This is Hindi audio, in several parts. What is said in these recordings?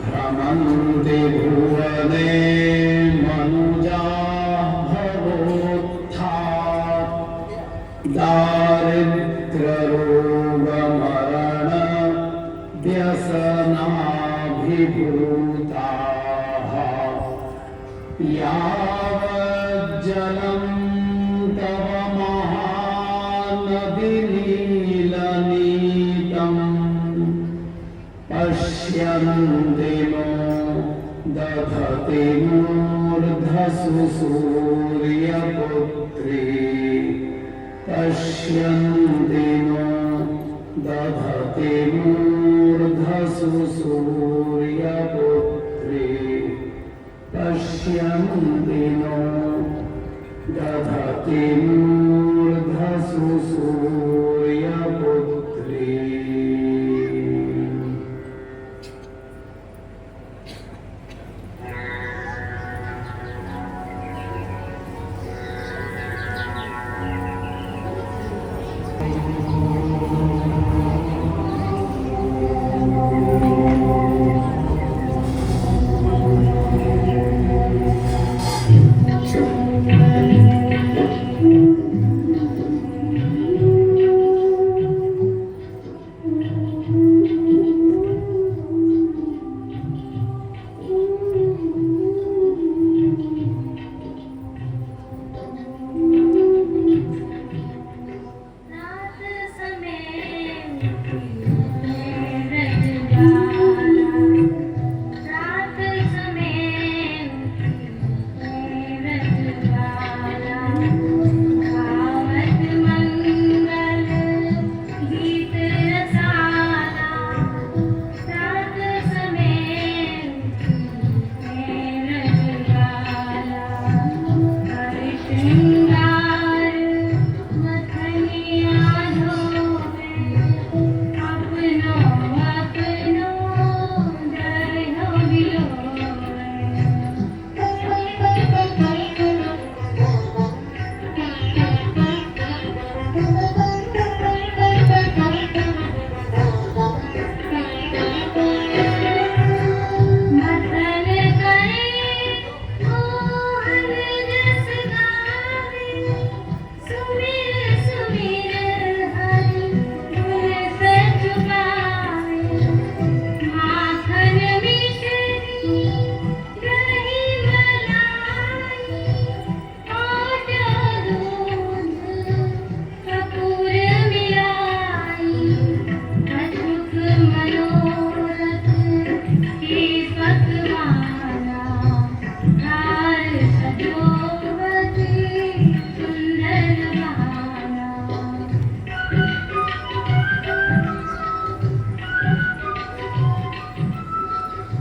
भ्रमन्ति भुवने मनुजा भवोत्थात् दारिद्र्यरोगमरण व्यसनाभिभूताः यावज्जलं तव महानदीनीलनीतम् पश्यन्ति नो दधति मूर्धसु सूर्यपुत्री पश्यन्ति नो दधति मूर्धसु सूर्यपुत्री पश्यन्ति नो दधति मूर्धसु सूर्यपुत्री।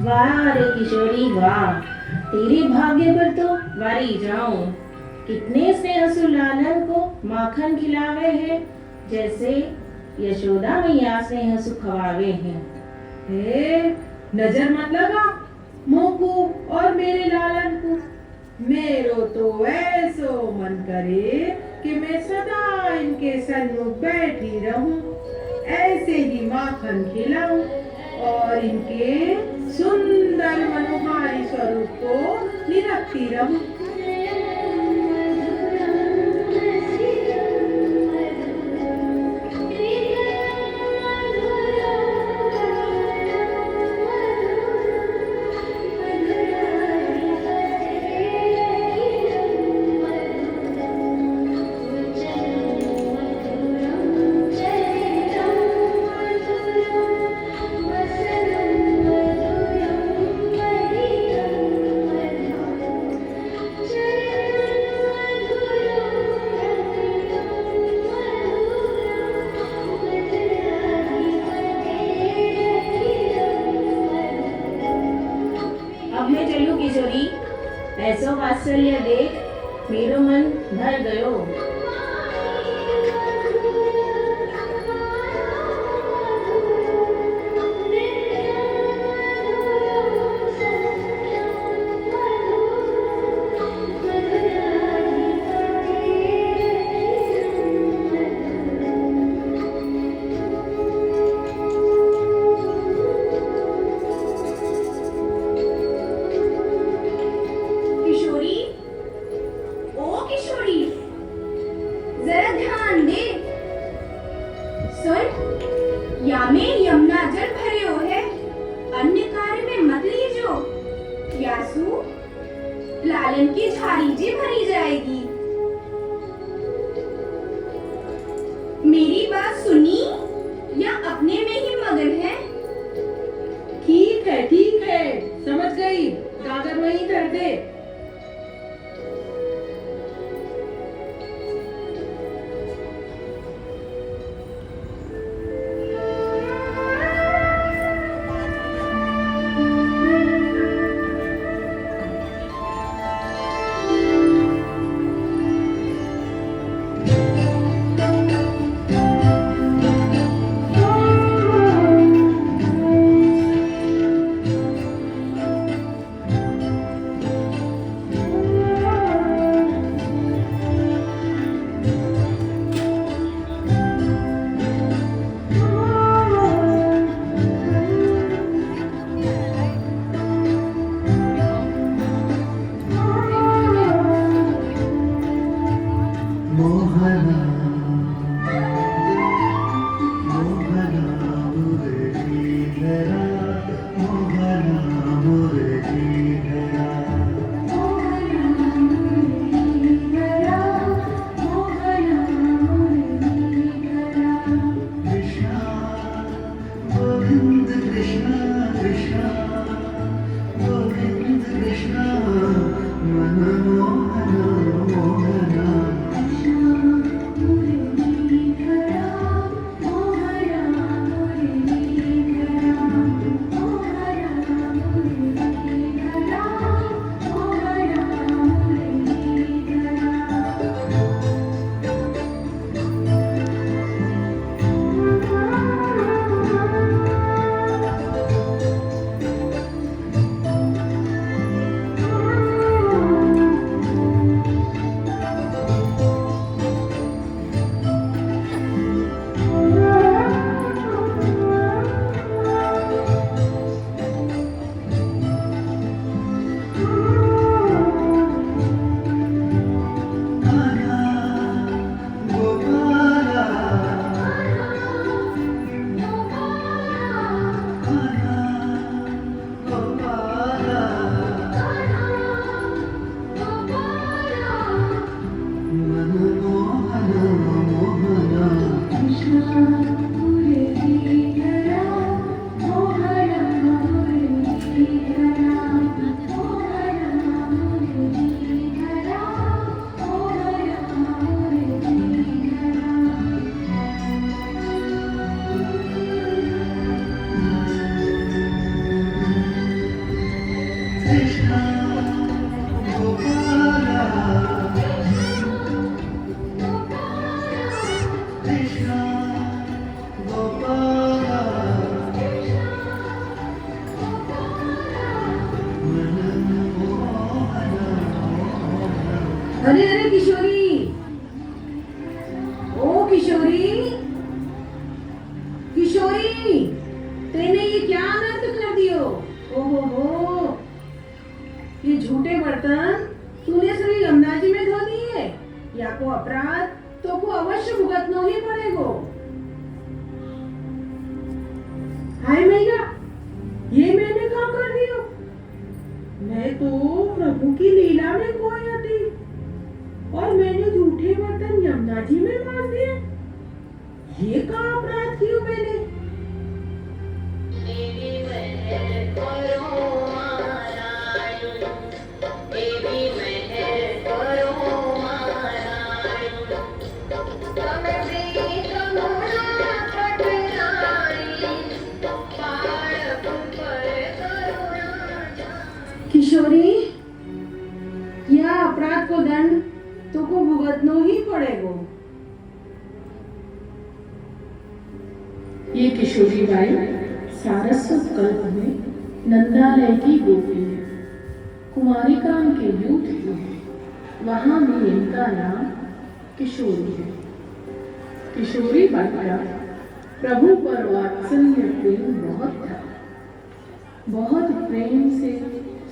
वाह रे किशोरी वाह, तेरे भाग्य पर तो वारी जाऊं। कितने स्नेहसु लालन को माखन खिलावे हैं, जैसे यशोदा मैया स्नेहसु खवावे हैं। हे नजर मत लगा मुँह को और मेरे लालन को। मेरो तो ऐसो मन करे कि मैं सदा इनके सन्मुख बैठी रहूं, ऐसे ही माखन खिलाऊं और इनके सुंदर मनोहारी स्वरूप को निरखती रहूं। ऐसो वात्सल्य देख मेरो मन भर गयो। या में यमुना जल भरे हो है, अन्य कार्य में मत लीजो। यासु लालन की झाड़ी जी भरी जाएगी। मेरी बात सुनी या अपने में ही मगन है? ठीक है, समझ गई। गागर वहीं कर दे। मोहना मोहना मुरलीधरा, मोहना मुरलीधरा। कृष्णा गोविंद कृष्णा कृष्णा गोविंद कृष्णा, मनमोहना मोहना। अरे किशोरी, ओ किशोरी, किशोरी, तेने ये क्या अनर्थ कर दियो? ओहो, ये झूठे बर्तन तूने श्री यमुना जी में धो दिए। या को अपराध तो को अवश्य भुगतना ही पड़ेगो। हाय मैया, ये मैंने क्या कर दियो? मैं तो प्रभु की लीला में खोया थी और मैंने झूठे बर्तन यमुना जी में मार दिए। ये क्या अपराध किया मैंने? किशोरी, यह अपराध को दंड तो को भुगतना ही पड़ेगा। ये किशोरी बाई सारस्वत कल्प में नंदालय की गोपी है, कुमारी काम के यूथ है। वहां में इनका नाम किशोरी है। किशोरी बाई का प्रभु पर वात्सल्य प्रेम बहुत था। बहुत प्रेम से,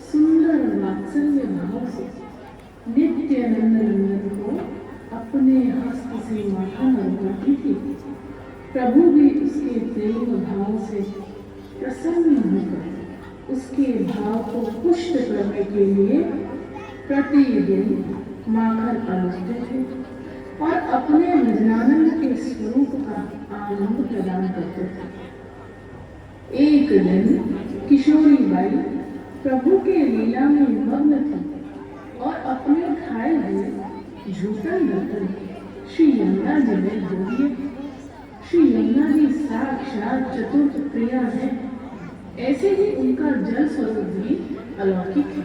सुंदर वात्सल्य भाव से नित्यानंद नंदन को अपने हस्त से माथा लगाती थी। प्रभु भी उसके प्रेम भाव से प्रसन्न होकर उसके भाव को पुष्ट करने के लिए प्रतिदिन माखन अलसते थे और अपने निजनानंद के स्वरूप का आनंद प्रदान करते थे। एक दिन किशोरी बाई प्रभु के लीला में मग्न थी और अपने खाए हुए झूठन बर्तन श्री यमुना जी में धो दिए। श्री यमुना जी साक्षात चतुर्थ प्रिया है, ऐसे ही उनका जल स्वरूप भी अलौकिक है।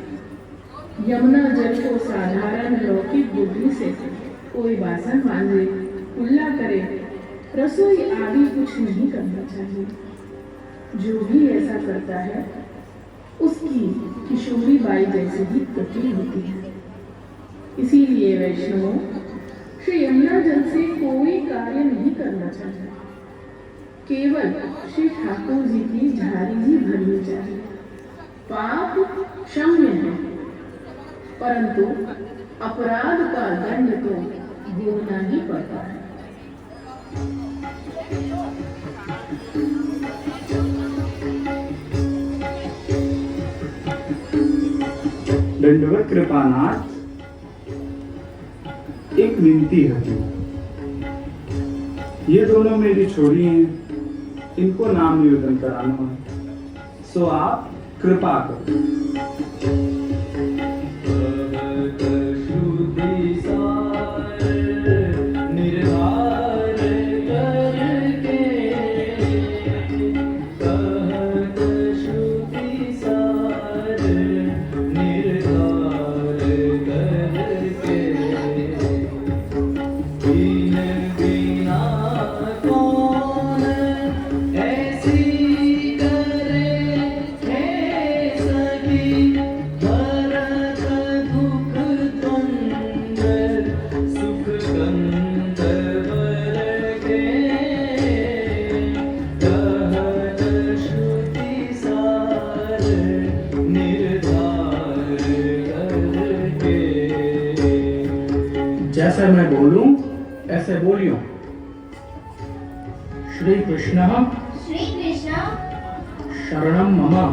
यमुना जल को साधारण लौकिक बुद्धि से कोई बासन मांजे, कुल्ला करे, रसोई आदि कुछ नहीं करना चाहिए। जो भी ऐसा करता है उसकी किशोरी बाई जैसी ही गति होती है। इसीलिए वैष्णवों, श्री यमुना जल से कोई कार्य नहीं करना चाहिए, केवल श्री ठाकुर जी की झाड़ी ही भरनी चाहिए। पाप क्षम्य है, परंतु अपराध का दंड तो भोगना ही पड़ता है। दंडवत कृपानाथ, एक विनती है। ये दोनों मेरी छोरी हैं, इनको नाम निवेदन कराना है, सो आप कृपा करो। जैसे मैं बोलूं ऐसे बोलियो। श्री कृष्ण शरणम मम।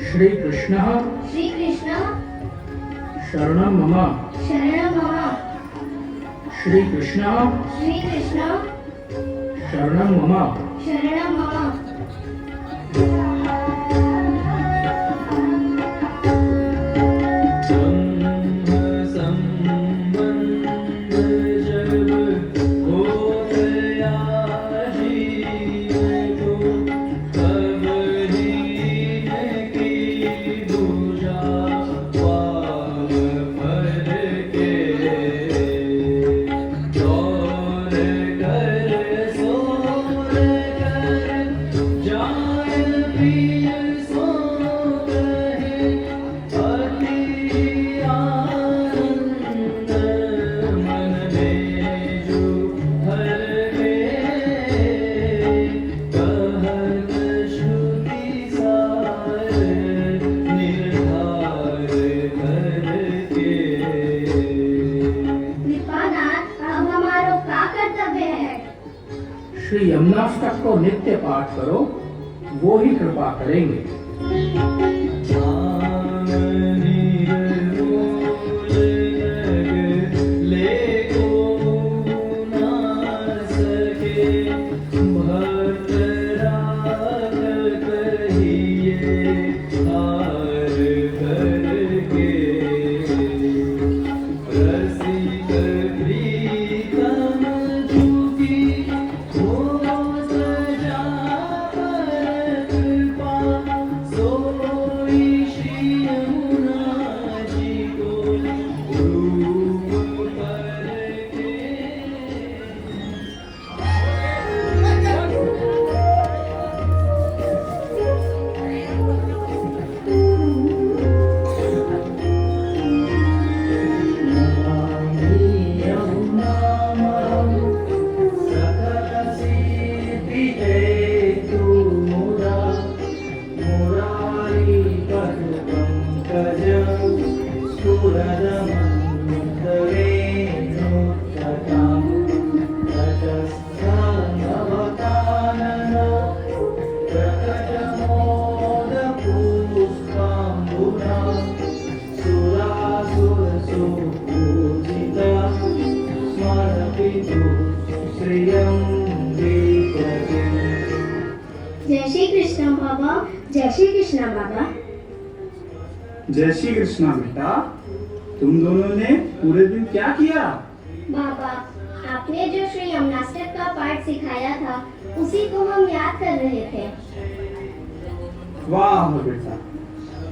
श्री कृष्ण शरणम मम। श्री कृष्ण शरणम मम। श्री यमुनाष्टक को नित्य पाठ करो, वो ही कृपा करेंगे। बाबा। जय श्री कृष्णा बाबा। जय श्री कृष्णा बेटा, तुम दोनों ने पूरे दिन क्या किया? बाबा, आपने जो श्री यमुनाष्टक का पाठ सिखाया था उसी को हम याद कर रहे थे। वाह बेटा,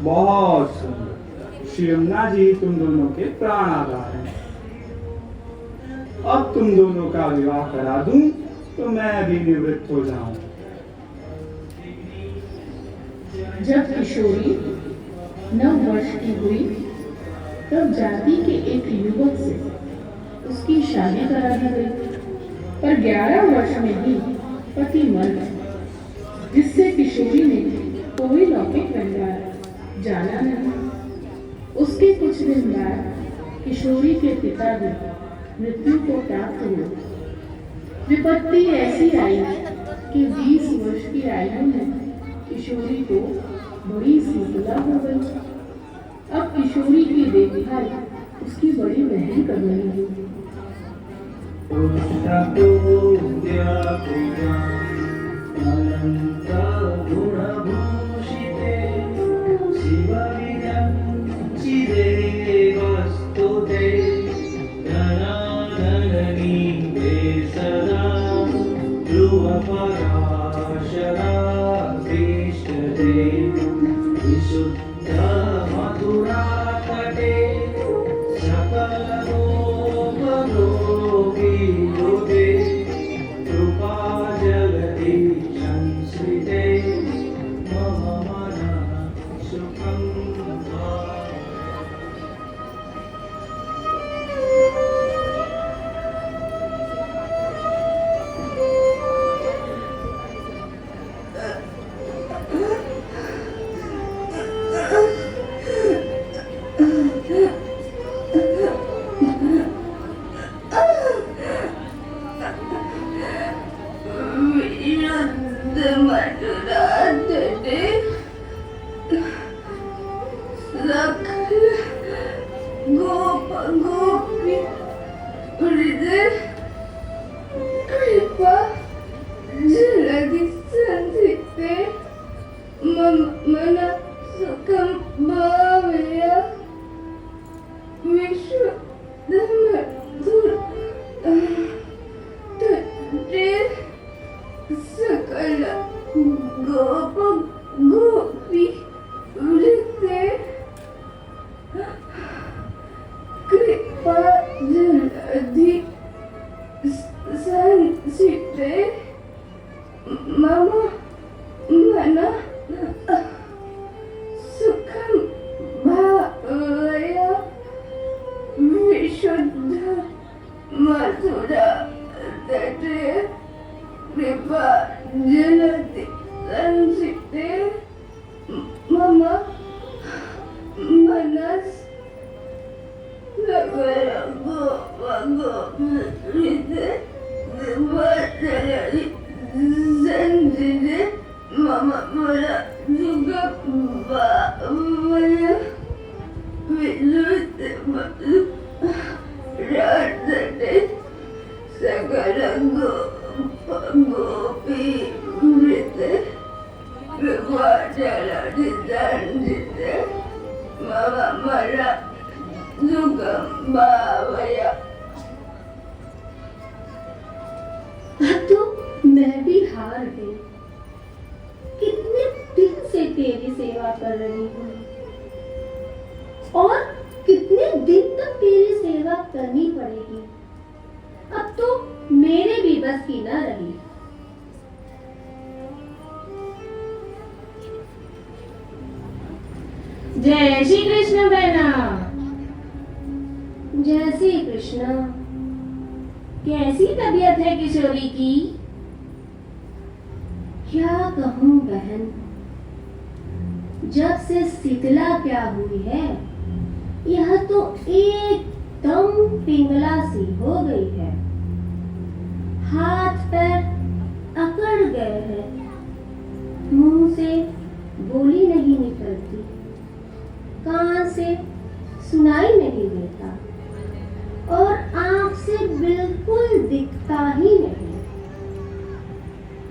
बहुत सुंदर। श्री यमुना जी तुम दोनों के प्राण आधार हैं। अब तुम दोनों का विवाह करा दूं तो मैं भी निवृत्त हो जाऊं। जब किशोरी 9 वर्ष की हुई तब जाति के एक युवक से उसकी शादी करा दी गई, पर 11 वर्ष में ही पति मर गया, जिससे किशोरी ने कोई लौकिक व्यवहार जाना नहीं। उसके कुछ दिन बाद किशोरी के पिता भी मृत्यु को प्राप्त हुए। विपत्ति ऐसी आई कि 20 वर्ष की आयु में किशोरी को बड़ी शीतला हो गई। अब किशोरी की देखभाल उसकी बड़ी बहन करने लगी। तो मैं भी हार गई। कितने दिन से तेरी सेवा कर रही हूँ और कितने दिन तक तेरी सेवा करनी पड़ेगी। अब तो मेरे भी बस की न रही। जय श्री कृष्ण बहना। जय श्री कृष्ण। कैसी तबीयत है किशोरी की? क्या कहूँ बहन, जब से शीतला क्या हुई है यह तो एकदम पिंगला सी हो गई है। हाथ पैर अकड़ गए हैं, मुंह से बोली नहीं निकलती, कान से सुनाई नहीं देता और आंख से बिल्कुल दिखता ही नहीं।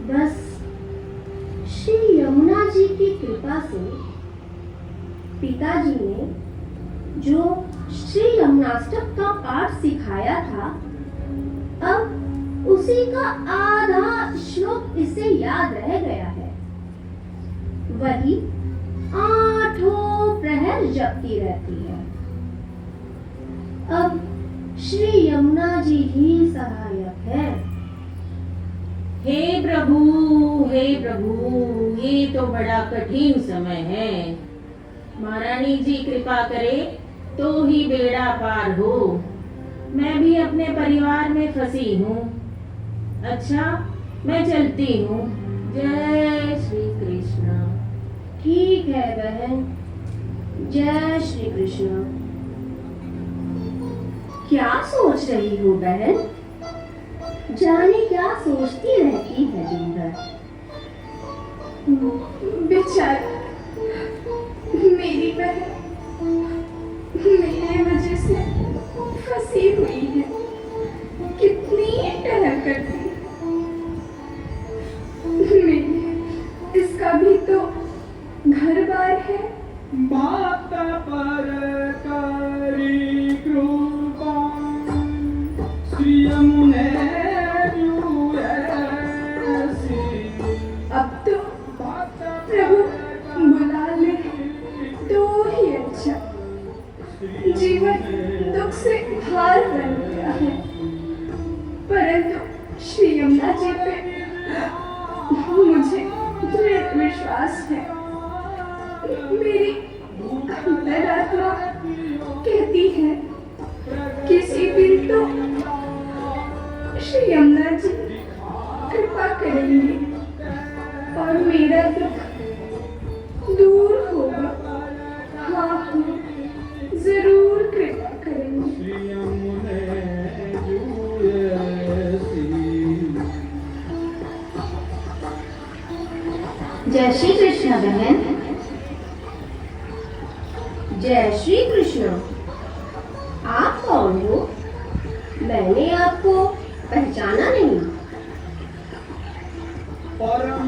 बस श्री यमुना जी कृपा से पिताजी ने जो श्री यमुनाष्टक का पाठ सिखाया था, अब उसी का आधा श्लोक इसे याद रह गया है। वही 8 प्रहर जपती रहती है। अब श्री यमुना जी ही सहायक है। हे प्रभु, ये तो बड़ा कठिन समय है। महारानी जी कृपा करे तो ही बेड़ा पार हो। मैं भी अपने परिवार में फंसी हूँ। अच्छा, मैं चलती हूँ। जय श्री कृष्ण। ठीक है बहन, जय श्री कृष्ण। क्या सोच रही हो बहन? जाने क्या सोचती रहती है दिन भर। बेचारी मेरी बहन मेरे वजह से फंसी हुई है। कितनी टहल करती है। इसका भी तो घर बार है। माता पर करी कृपा श्री यमुने ऐसी। अब तो प्रभु बुला ले तो ही अच्छा। जीवन दुख से भार बन गया है, परंतु श्री यमुना जी पे मुझे दृढ़ विश्वास है। मेरी अंतरात्मा कहती है किसी दिन तो श्री यमुना जी कृपा करेंगे और मेरा दुख दूर होगा। हाँ, जरूर कृपा करेंगे। श्री यमुने ऐसी। जय श्री कृष्ण बहन। जय श्री कृष्ण। आप कौन हो? मैंने आपको पहचाना नहीं। परम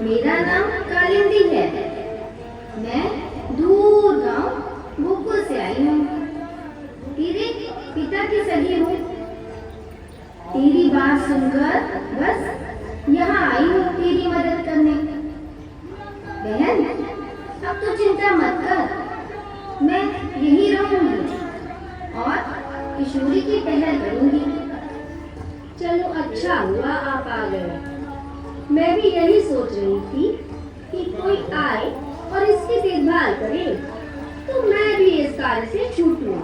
मेरा नाम कालिंदी है। मैं दूर गांव गोकुल से आई हूँ। तेरे पिता की सगी हूँ। तेरी बात सुनकर बस यहाँ आई हूँ तेरी मदद करने। बहन, अब तो चिंता मत कर, मैं यही रहूंगी और किशोरी की पहल करूंगी। चलो, अच्छा हुआ आप आ गए। मैं भी यही सोच रही थी कि कोई आए और इसकी देखभाल करे, तो मैं भी इस कार्य से छूटूं।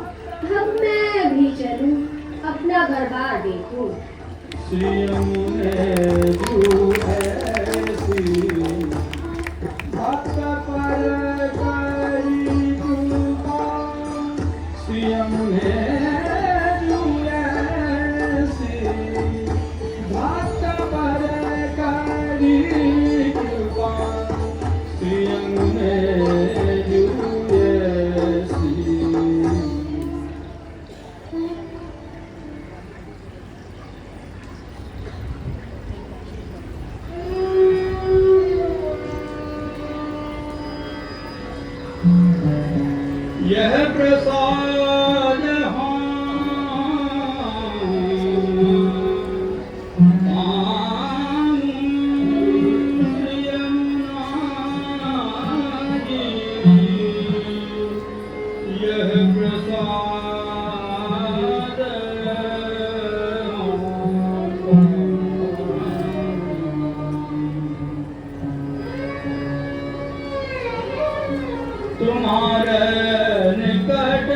अब मैं भी चलूं, अपना घर बार देखूं। श्री यमुने ऐसी। माता पर करी कृपा श्री यमुने ऐसी। माता पर करी कृपा श्री यमुने ऐसी। यह प्रसाद यह प्रसाद तुम्हारे निकट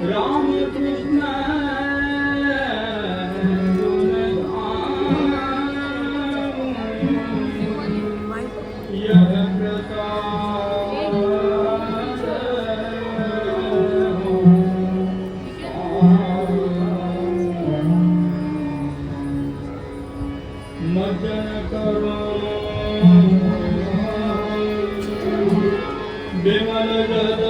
राम कृष्ण यह मज्जन करो विमल जद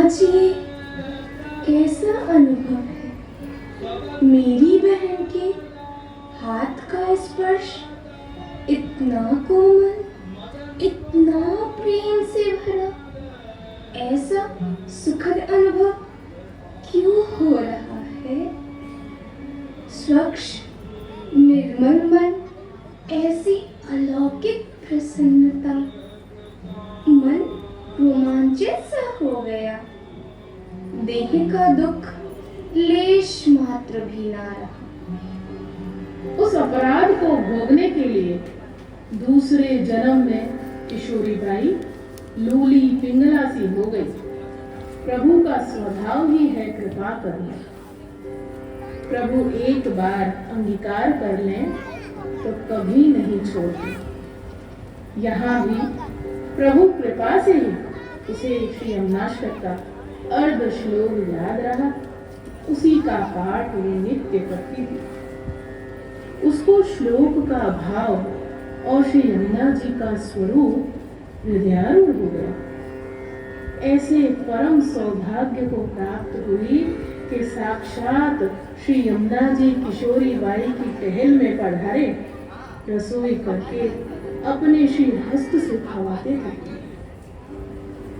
आज ये कैसा अनुभव है, मेरी बहन के हाथ का स्पर्श इतना कोमल, इतना प्रेम से भरा, ऐसा सुखद अनुभव क्यों हो रहा है? स्वच्छ निर्मल मन, ऐसी अलौकिक प्रसन्नता, मन रोमांचित सा हो गया। देह का दुख लेश मात्र भी ना रहा। उस अपराध को भोगने के लिए दूसरे जन्म में किशोरी बाई लूली पिंगला सी हो गई। प्रभु का स्वभाव ही है कृपा करना। प्रभु एक बार अंगीकार कर लें तो कभी नहीं छोड़ते। यहाँ भी प्रभु कृपा से ही उसे श्री यमुनाष्टक का अर्ध श्लोक याद रहा। उसी का पाठ वे नित्य करती थी। उसको श्लोक का भाव और श्री यमुना जी का स्वरूप हृदयारूढ़ हो गया। ऐसे परम सौभाग्य को प्राप्त हुई कि साक्षात श्री यमुना जी किशोरी बाई की टहल में पधारे, रसोई करके अपने श्री हस्त से खवाते थे।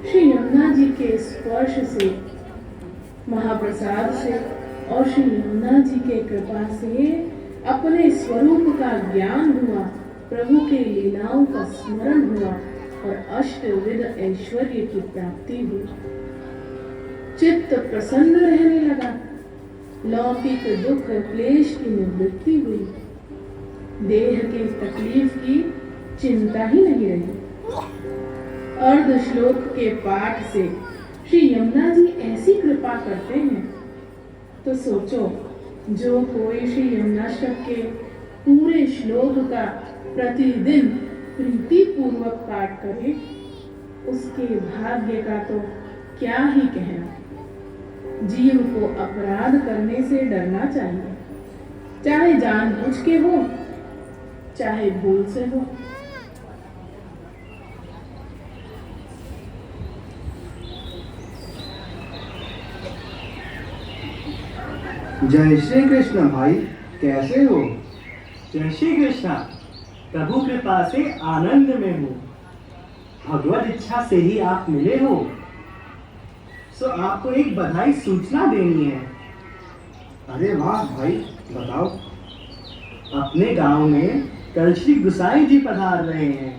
श्री यमुना जी के स्पर्श से, महाप्रसाद से और श्री यमुना जी के कृपा से अपने स्वरूप का ज्ञान हुआ, प्रभु के लीलाओं का स्मरण हुआ और अष्टविध ऐश्वर्य की प्राप्ति हुई। चित्त प्रसन्न रहने लगा, लौकिक दुख क्लेश की निवृत्ति हुई, देह के तकलीफ की चिंता ही नहीं रही। अर्ध श्लोक के पाठ से श्री यमुना जी ऐसी कृपा करते हैं तो सोचो, जो कोई श्री यमुनाष्टक के पूरे श्लोक का प्रतिदिन प्रीति पूर्वक पाठ करे, उसके भाग्य का तो क्या ही कहना। जीव को अपराध करने से डरना चाहिए, चाहे जानबूझ के हो, चाहे भूल से हो। जय श्री कृष्ण भाई, कैसे हो? जय श्री कृष्णा। प्रभु कृपा से आनंद में हूँ। भगवत इच्छा से ही आप मिले हो। सो आपको एक बधाई सूचना देनी है। अरे वाह भाई, बताओ। अपने गांव में कल श्री गुसाई जी पधार रहे हैं।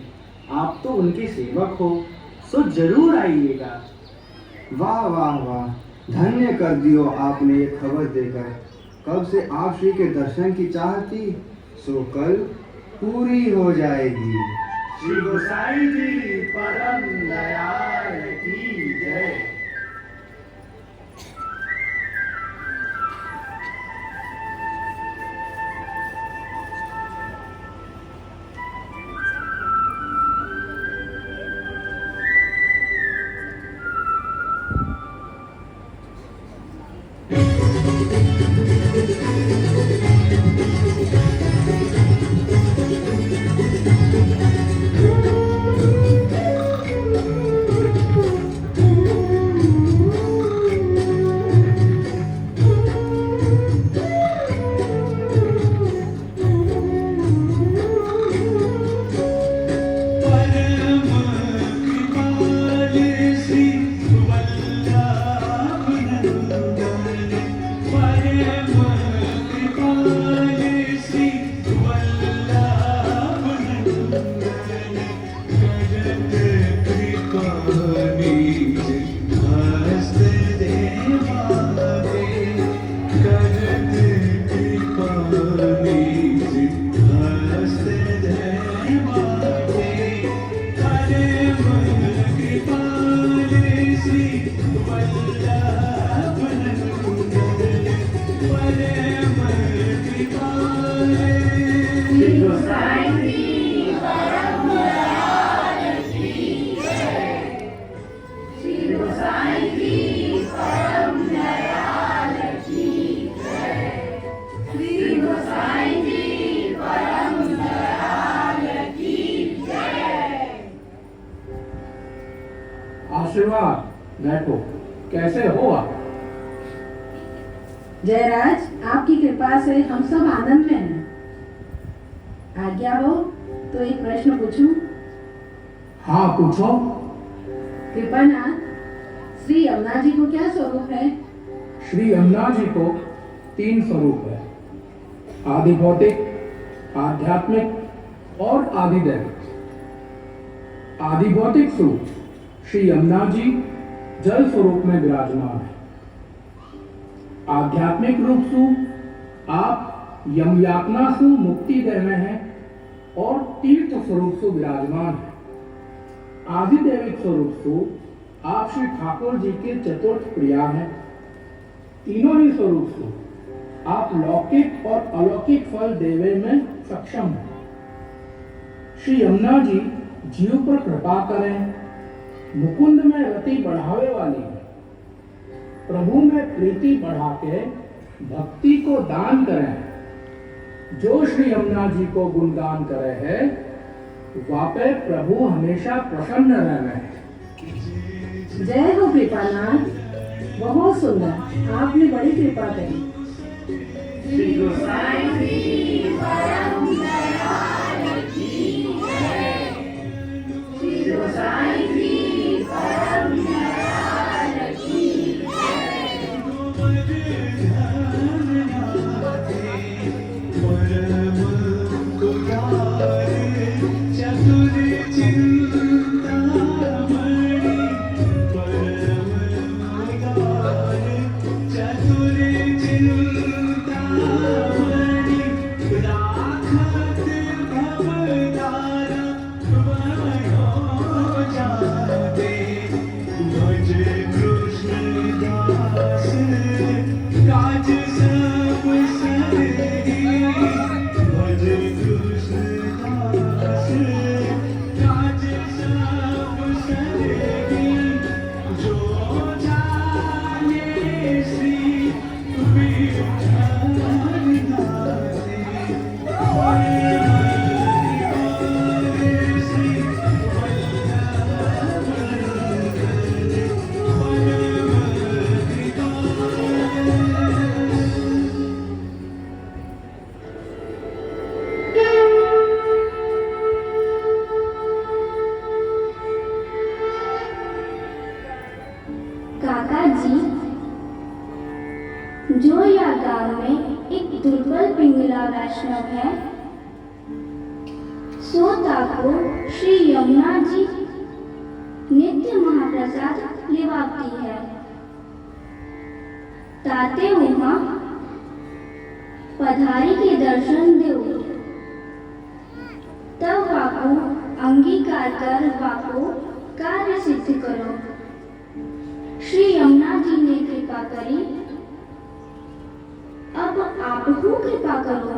आप तो उनके सेवक हो, सो जरूर आइएगा। वाह वाह वाह, धन्य कर दियो आपने ये खबर देकर। कब से आप श्री के दर्शन की चाह थी, सो कल पूरी हो जाएगी। श्री गुसाई जी परम दयाल की जय। आशीर्वाद, बैठो। कैसे हो आप? जयराज, आपकी कृपा से हम सब आनंद में हैं। आज्ञा हो तो एक प्रश्न पूछूं? हाँ पूछो। कृपानाथ, श्री यमुना जी को क्या स्वरूप है? श्री यमुना जी को 3 स्वरूप है, आदि भौतिक, आध्यात्मिक और आदिदैविक। आदि भौतिक स्वरूप श्री यमुना जी जल स्वरूप में विराजमान है। आध्यात्मिक रूप से आप यमयातना से मुक्ति दे में है और तीर्थ स्वरूप से विराजमान है। आदिदैविक स्वरूप से आप श्री ठाकुर जी के चतुर्थ प्रिया हैं। तीनों ही स्वरूप से आप लौकिक और अलौकिक फल देवे में सक्षम हैं। श्री यमुना जी जीव पर कृपा करें, मुकुंद में रति बढ़ावे वाली है। प्रभु में प्रीति बढ़ा के भक्ति को दान करें। जो श्री यमुना जी को गुणगान करे है, वापे प्रभु हमेशा प्रसन्न रहे। जय हो कृपानाथ, बहुत सुंदर, आपने बड़ी कृपा करी। काका जी, जो यह गांव में एक दुर्बल पिंगला वैष्णव है, सो ताको श्री यमुना जी नित्य महाप्रसाद लिवाती है। ताते वहाँ पधारी के दर्शन दो, तब वाको अंगीकार कर वाको कार्य सिद्ध करो। श्री यमुना जी ने कृपा करी, अब आप को कृपा करो।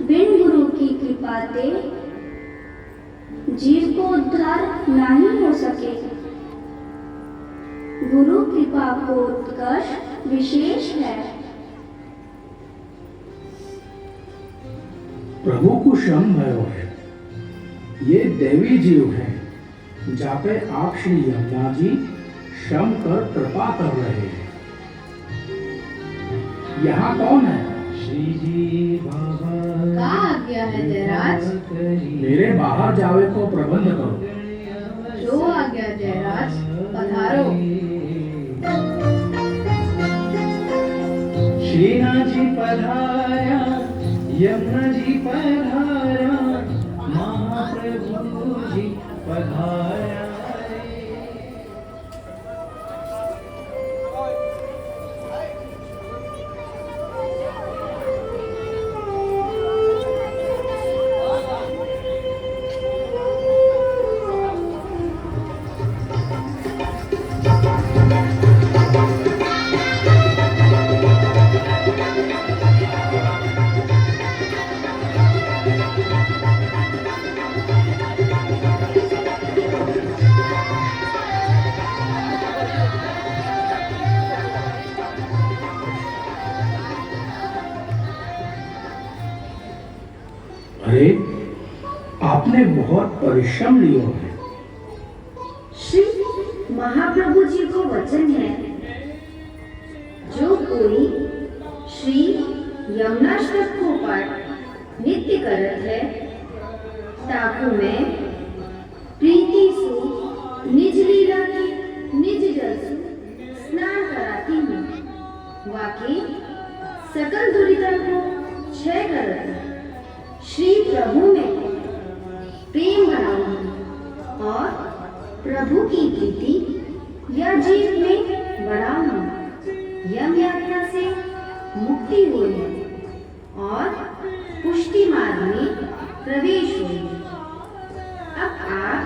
बिन गुरु की कृपा ते जीव को उद्धार नहीं हो सके। गुरु कृपा को उत्कर्ष विशेष है। प्रभु को श्रम भयो है, ये देवी जीव है, जहाँ पे आप श्री यमुना जी श्रम कर कृपा कर रहे हैं। यहाँ कौन है? का आज्ञा है जयराज? मेरे बाहर जावे को प्रबंध करो। जो आज्ञा जयराज, पधारो। श्रीना जी पधारा, यमुना जी पधारा, महाप्रभु जी पधारा। अरे, आपने बहुत परिश्रम लियो है। श्री महाप्रभु जी को वचन है, जो कोई श्री यमुनाष्टक को पाठ नित्य करत है, ताकू मैं प्रीति सु निज लीला के निज जल से स्नान कराती हूँ। वाकई सकल दुर्गम को क्षय करत श्री प्रभु में प्रेम बढ़ाऊंगी और प्रभु की प्रीति या जीव में बढ़ाऊंगी। यम यात्रा से मुक्ति होगी और पुष्टि मार्ग में प्रवेश होगी। अब आप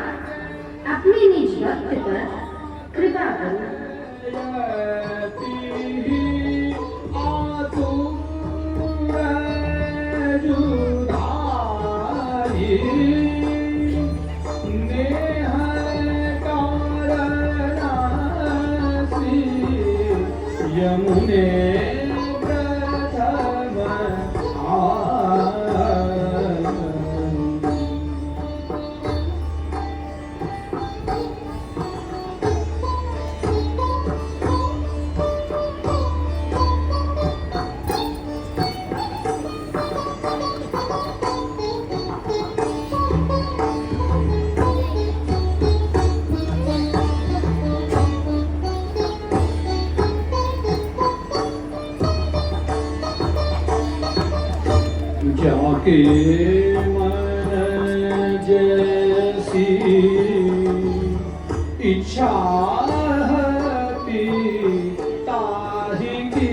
अपने निज भक्त पर कृपा करो। यमुने जाके मन जैसी इच्छा ताहि की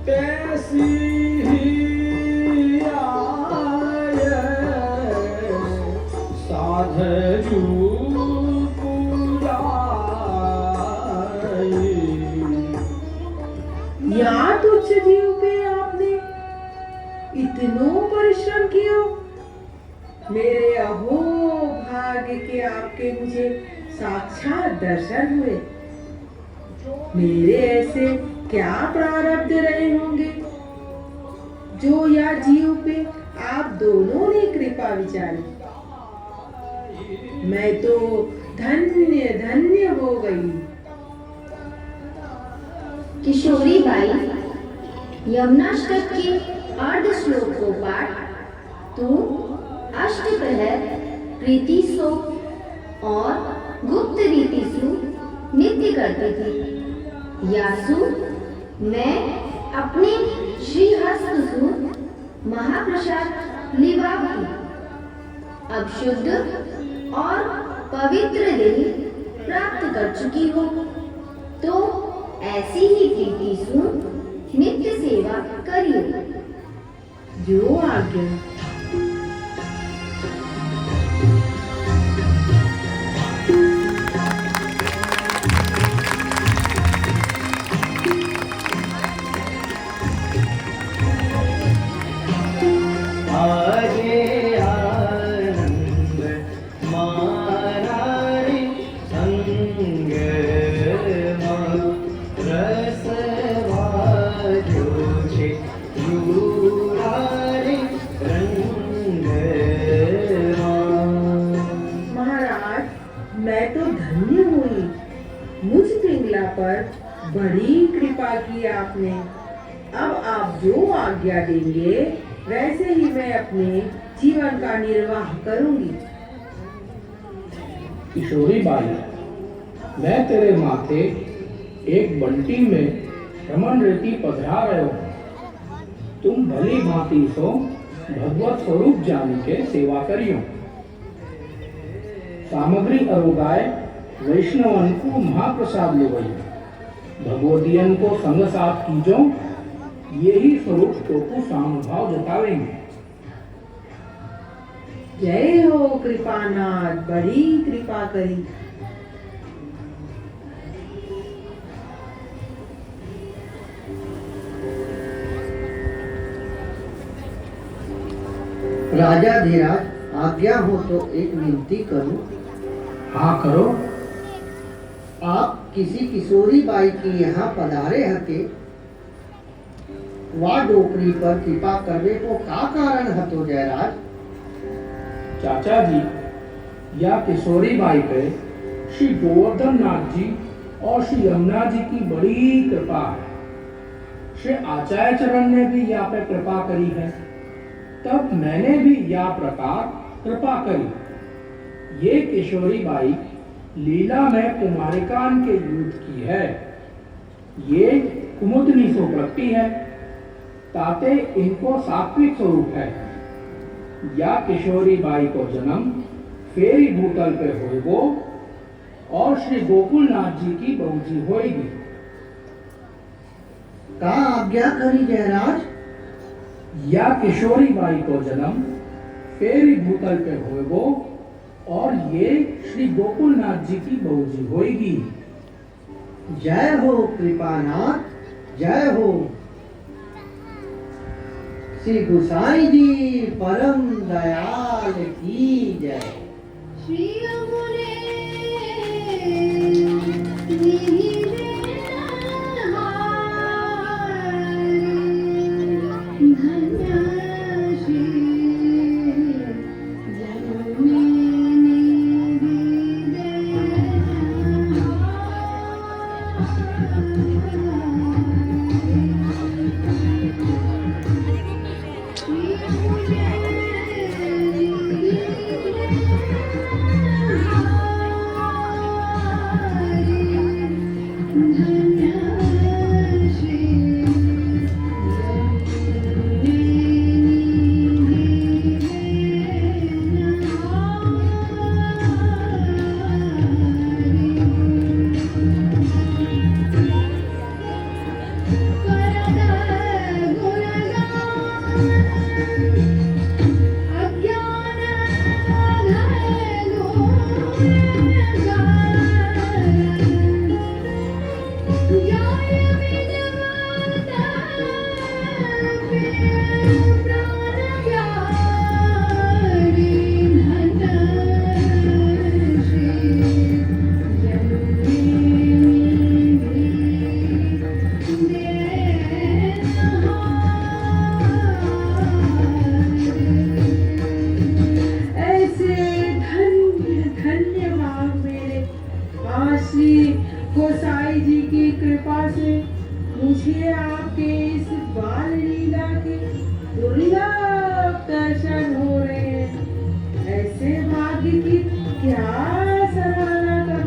तैसी ही आए साधु यहाँ तुच्छ जीव पे आपने इतनो परिश्रम किया। मेरे अहो भाग्य के आपके मुझे साक्षात दर्शन हुए। मेरे ऐसे क्या प्रारब्ध रहे होंगे जो या जीव पे आप दोनों ने कृपा विचारी। मैं तो धन्य धन्य हो गई। किशोरी बाई, यमुनाष्टक के अर्ध श्लोक को पाठ तू अष्टप्रहर प्रीति सो और गुप्त रीति सु नित्य करती थी। यासु मैं अपने श्री हस्त सु महाप्रसाद लिवाती। अब शुद्ध और पवित्र देह प्राप्त कर चुकी हो, तो ऐसी ही प्रीति सु नित्य सेवा करियो। जो आज्ञा। मैं तो धन्य हुई। मुझ पिंगला पर बड़ी कृपा की आपने। अब आप जो आज्ञा देंगे वैसे ही मैं अपने जीवन का निर्वाह करूंगी। किशोरी बाई, मैं तेरे माथे एक बंटी में रमन रेती पधरा रहे हो। तुम भली भांति सो भगवत स्वरूप जान के सेवा करियो। सामग्री अरोगाय वैष्णवन को महाप्रसाद ले वही भगवतियन को संग साथ कीजो। यही स्वरूप तो को सामभाव जतावेंगे। जय हो कृपानाथ, बड़ी कृपा करी। राजा धीराज, आज्ञा हो तो एक विनती करूं। हाँ करो। आप किसी किशोरी बाई की यहाँ पधारे हते, वा डोकरी पर कृपा करने को का कारण हतो जयराज? चाचा जी, या किशोरी बाई पे श्री गोवर्धन नाथ जी और श्री यमुना जी की बड़ी कृपा है। श्री आचार्य चरण ने भी या पे कृपा करी है, तब मैंने भी या प्रकार कृपा करी। ये किशोरी बाई लीला में कुमारिकान के युद्ध की है। ये कुमुदनी सोप्रति है, ताते इनको सात्विक स्वरूप है। या किशोरी बाई को जन्म फेरी भूतल पे होएगो और श्री गोकुलनाथ जी की बहुजी होएगी। का आज्ञा करी जयराज। या किशोरी बाई को जन्म फेरी भूतल पे होएगो और ये श्री गोकुलनाथ जी की बहुजी होएगी। जय हो कृपानाथ, जय हो। श्री गुसाई जी परम दयाल की जय। श्री अमुने गोसाई जी की कृपा से मुझे आपके इस बाल लीला के दुर्लभ दर्शन हो रहे हैं। ऐसे भाग्य की क्या सराहना कर।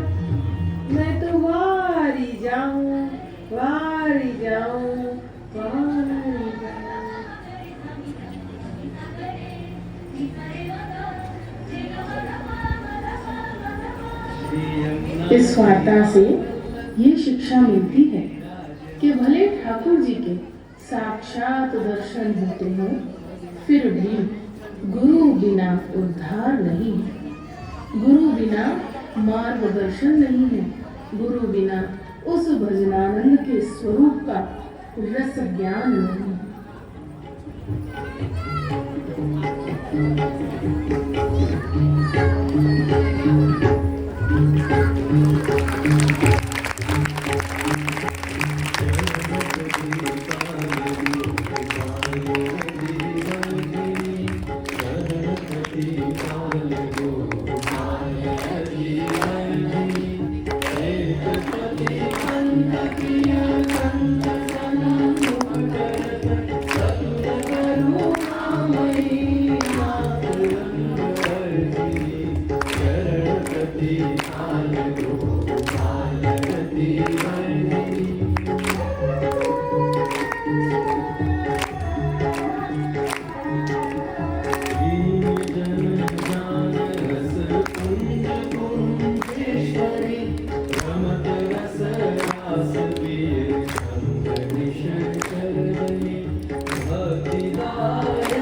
मैं तो वारी जाऊं, वारी जाऊं, वारी जाऊं। इस वार्ता से ये शिक्षा मिलती है कि भले ठाकुर जी के साक्षात दर्शन होते हैं, फिर भी गुरु बिना उद्धार नहीं है। गुरु बिना मार्गदर्शन नहीं है। गुरु बिना उस भजनानंद के स्वरूप का रस ज्ञान नहीं है।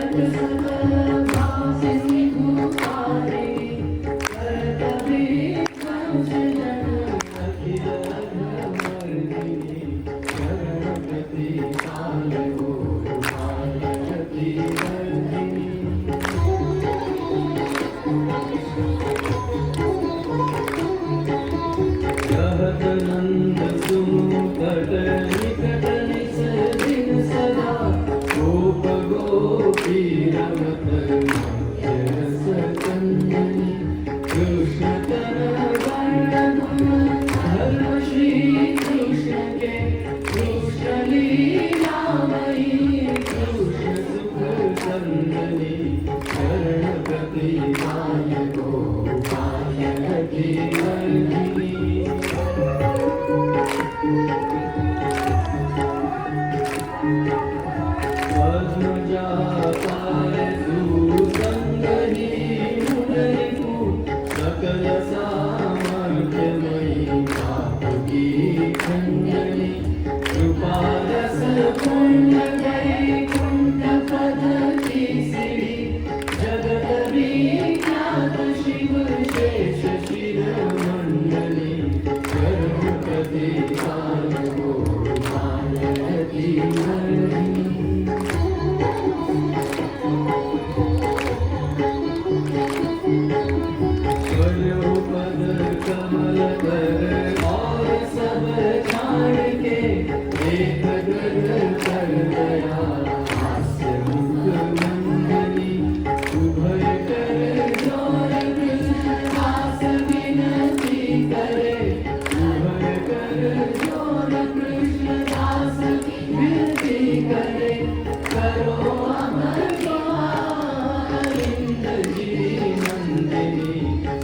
कृष्ण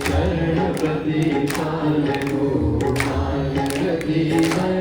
शरणपति काल हो काल रति